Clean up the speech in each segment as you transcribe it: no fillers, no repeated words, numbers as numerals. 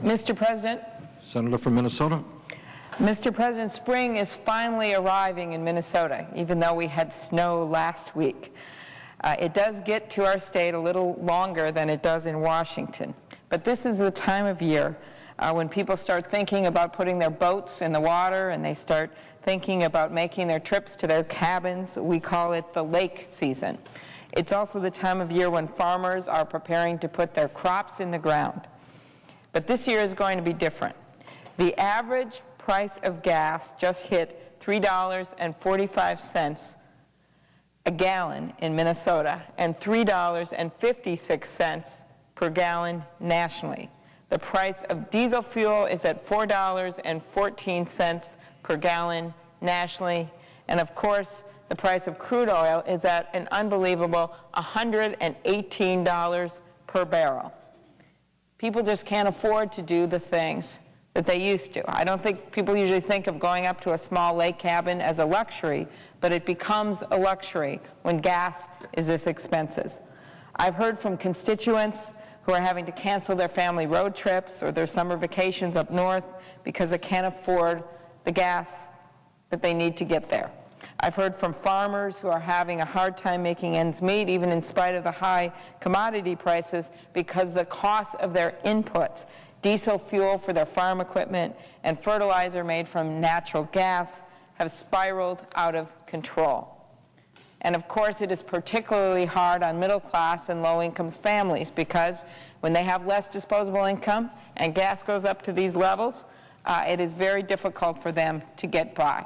Mr. President. Senator from Minnesota. Mr. President, spring is finally arriving in Minnesota, even though we had snow last week. It does get to our state a little longer than it does in Washington. But this is the time of year when people start thinking about putting their boats in the water and they start thinking about making their trips to their cabins. We call it the lake season. It's also the time of year when farmers are preparing to put their crops in the ground. But this year is going to be different. The average price of gas just hit $3.45 a gallon in Minnesota and $3.56 per gallon nationally. The price of diesel fuel is at $4.14 per gallon nationally. And of course, the price of crude oil is at an unbelievable $118 per barrel. People just can't afford to do the things that they used to. I don't think people usually think of going up to a small lake cabin as a luxury, but it becomes a luxury when gas is this expensive. I've heard from constituents who are having to cancel their family road trips or their summer vacations up north because they can't afford the gas that they need to get there. I've heard from farmers who are having a hard time making ends meet, even in spite of the high commodity prices, because the cost of their inputs, diesel fuel for their farm equipment and fertilizer made from natural gas, have spiraled out of control. And of course, it is particularly hard on middle class and low income families because when they have less disposable income and gas goes up to these levels, it is very difficult for them to get by.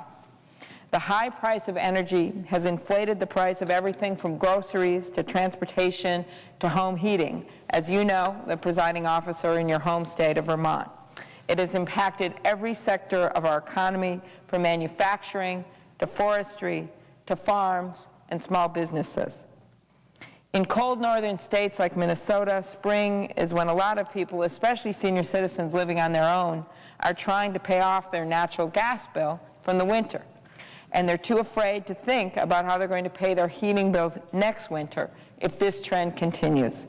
The high price of energy has inflated the price of everything from groceries to transportation to home heating, as you know, the presiding officer in your home state of Vermont. It has impacted every sector of our economy, from manufacturing to forestry to farms and small businesses. In cold northern states like Minnesota, spring is when a lot of people, especially senior citizens living on their own, are trying to pay off their natural gas bill from the winter. And they're too afraid to think about how they're going to pay their heating bills next winter if this trend continues.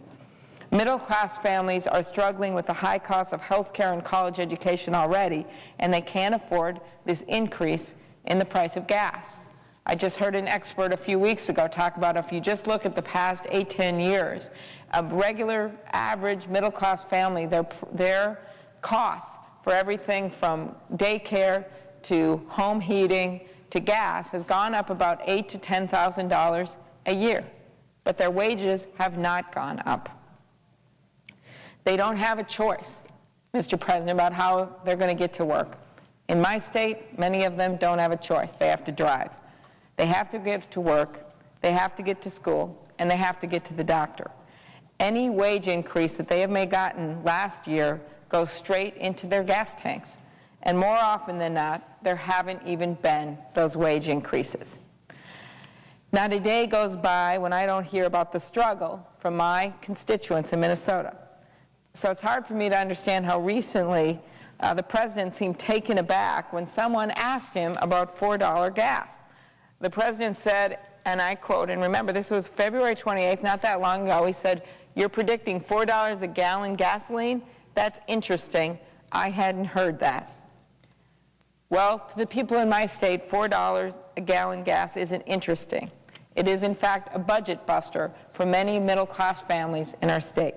Middle-class families are struggling with the high cost of health care and college education already, and they can't afford this increase in the price of gas. I just heard an expert a few weeks ago talk about if you just look at the past 8-10 years, a regular, average, middle-class family, their costs for everything from daycare to home heating to gas has gone up about $8,000 to $10,000 a year, but their wages have not gone up. They don't have a choice, Mr. President, about how they're going to get to work. In my state, many of them don't have a choice. They have to drive. They have to get to work, they have to get to school, and they have to get to the doctor. Any wage increase that they have gotten last year goes straight into their gas tanks. And more often than not, there haven't even been those wage increases. Not a day goes by when I don't hear about the struggle from my constituents in Minnesota. So it's hard for me to understand how recently the president seemed taken aback when someone asked him about $4 gas. The president said, and I quote, and remember this was February 28th, not that long ago, he said, "You're predicting $4 a gallon gasoline? That's interesting. I hadn't heard that." Well, to the people in my state, $4 a gallon gas isn't interesting. It is, in fact, a budget buster for many middle-class families in our state.